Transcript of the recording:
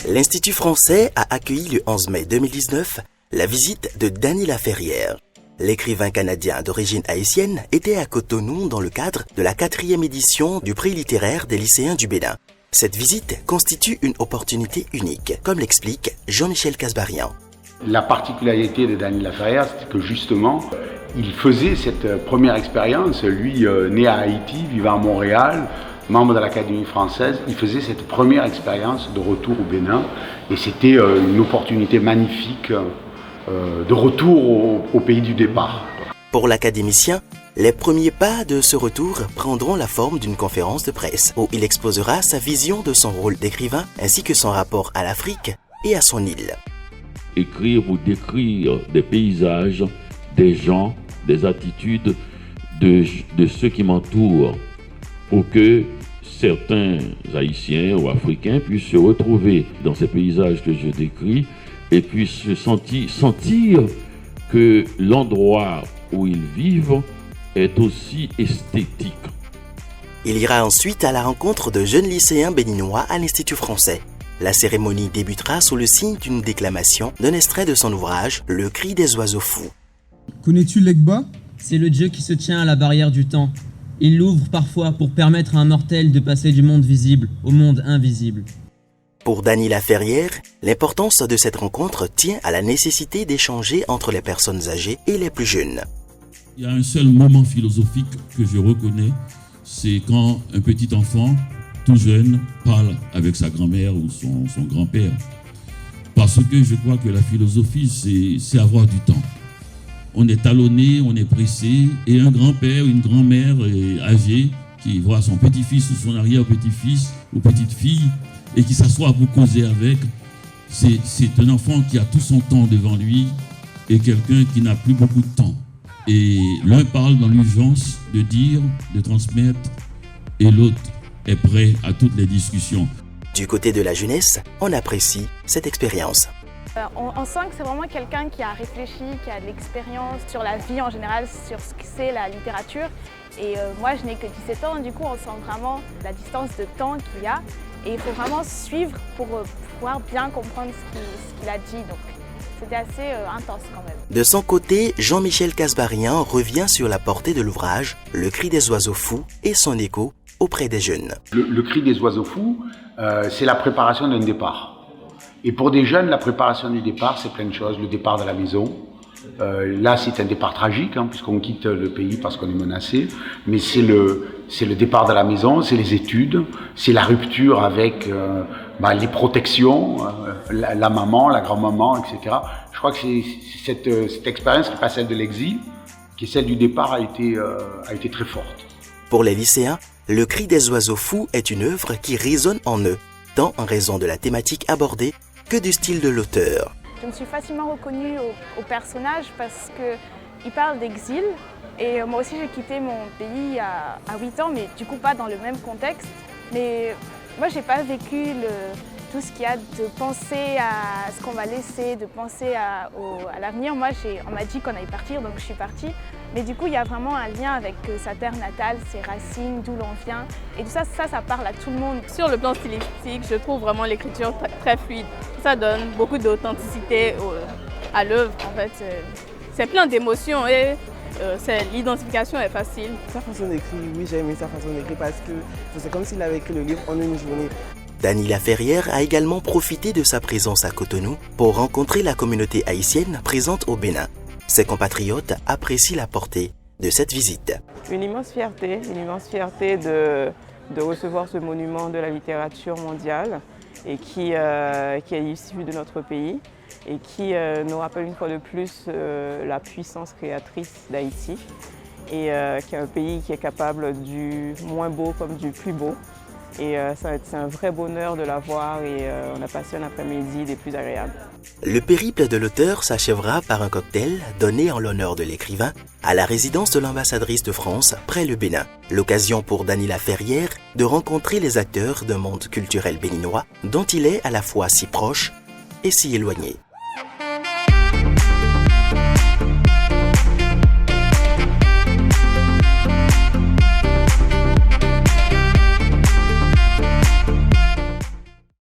L'Institut français a accueilli le 11 mai 2019 la visite de Dany Laferrière. L'écrivain canadien d'origine haïtienne était à Cotonou dans le cadre de la 4e édition du prix littéraire des lycéens du Bénin. Cette visite constitue une opportunité unique, comme l'explique Jean-Michel Casbarian. La particularité de Dany Laferrière, c'est que justement, il faisait cette première expérience, lui né à Haïti, vivant à Montréal, membre de l'Académie française, il faisait cette première expérience de retour au Bénin et c'était une opportunité magnifique de retour au pays du départ. Pour l'académicien, les premiers pas de ce retour prendront la forme d'une conférence de presse où il exposera sa vision de son rôle d'écrivain ainsi que son rapport à l'Afrique et à son île. Écrire ou décrire des paysages, des gens, des attitudes de ceux qui m'entourent pour que certains Haïtiens ou Africains puissent se retrouver dans ces paysages que je décris et puissent se sentir que l'endroit où ils vivent est aussi esthétique. Il ira ensuite à la rencontre de jeunes lycéens béninois à l'Institut français. La cérémonie débutera sous le signe d'une déclamation d'un extrait de son ouvrage « Le cri des oiseaux fous ». Connais-tu l'Egba ? C'est le dieu qui se tient à la barrière du temps. Il l'ouvre parfois pour permettre à un mortel de passer du monde visible au monde invisible. Pour Dany Laferrière, l'importance de cette rencontre tient à la nécessité d'échanger entre les personnes âgées et les plus jeunes. Il y a un seul moment philosophique que je reconnais, c'est quand un petit enfant, tout jeune, parle avec sa grand-mère ou son grand-père. Parce que je crois que la philosophie, c'est avoir du temps. On est talonné, on est pressé, et un grand-père, une grand-mère âgée qui voit son petit-fils ou son arrière-petit-fils ou petite-fille et qui s'assoit pour causer avec, c'est un enfant qui a tout son temps devant lui et quelqu'un qui n'a plus beaucoup de temps. Et l'un parle dans l'urgence de dire, de transmettre, et l'autre est prêt à toutes les discussions. Du côté de la jeunesse, on apprécie cette expérience. On sent que c'est vraiment quelqu'un qui a réfléchi, qui a de l'expérience sur la vie en général, sur ce que c'est la littérature. Et moi, je n'ai que 17 ans, du coup, on sent vraiment la distance de temps qu'il y a. Et il faut vraiment suivre pour pouvoir bien comprendre ce qu'il a dit. Donc, c'était assez intense quand même. De son côté, Jean-Michel Casbarian revient sur la portée de l'ouvrage « Le cri des oiseaux fous » et son écho auprès des jeunes. Le cri des oiseaux fous, c'est la préparation d'un départ. Et pour des jeunes, la préparation du départ, c'est plein de choses. Le départ de la maison. Là, c'est un départ tragique, puisqu'on quitte le pays parce qu'on est menacé. Mais c'est le départ de la maison, c'est les études, c'est la rupture avec les protections, la maman, la grand-maman, etc. Je crois que c'est cette expérience qui n'est pas celle de l'exil, qui est celle du départ, a été très forte. Pour les lycéens, Le cri des oiseaux fous est une œuvre qui résonne en eux, tant en raison de la thématique abordée que du style de l'auteur. Je me suis facilement reconnue au personnage parce qu'il parle d'exil et moi aussi j'ai quitté mon pays à 8 ans, mais du coup pas dans le même contexte. Mais moi j'ai pas vécu tout ce qu'il y a de penser à ce qu'on va laisser, de penser à l'avenir. Moi on m'a dit qu'on allait partir, donc je suis partie. Mais du coup il y a vraiment un lien avec sa terre natale, ses racines, d'où l'on vient. Et tout ça parle à tout le monde. Sur le plan stylistique, je trouve vraiment l'écriture très fluide. Ça donne beaucoup d'authenticité à l'œuvre. En fait, c'est plein d'émotions et l'identification est facile. Sa façon d'écrire, oui, j'ai aimé sa façon d'écrire parce que c'est comme s'il avait écrit le livre en une journée. Dany Laferrière a également profité de sa présence à Cotonou pour rencontrer la communauté haïtienne présente au Bénin. Ses compatriotes apprécient la portée de cette visite. Une immense fierté de recevoir ce monument de la littérature mondiale et qui est issu de notre pays et qui nous rappelle une fois de plus la puissance créatrice d'Haïti et qui est un pays qui est capable du moins beau comme du plus beau. Et c'est un vrai bonheur de la voir et on a passé un après-midi des plus agréables. Le périple de l'auteur s'achèvera par un cocktail donné en l'honneur de l'écrivain à la résidence de l'ambassadrice de France près le Bénin. L'occasion pour Dany Laferrière de rencontrer les acteurs d'un monde culturel béninois dont il est à la fois si proche et si éloigné.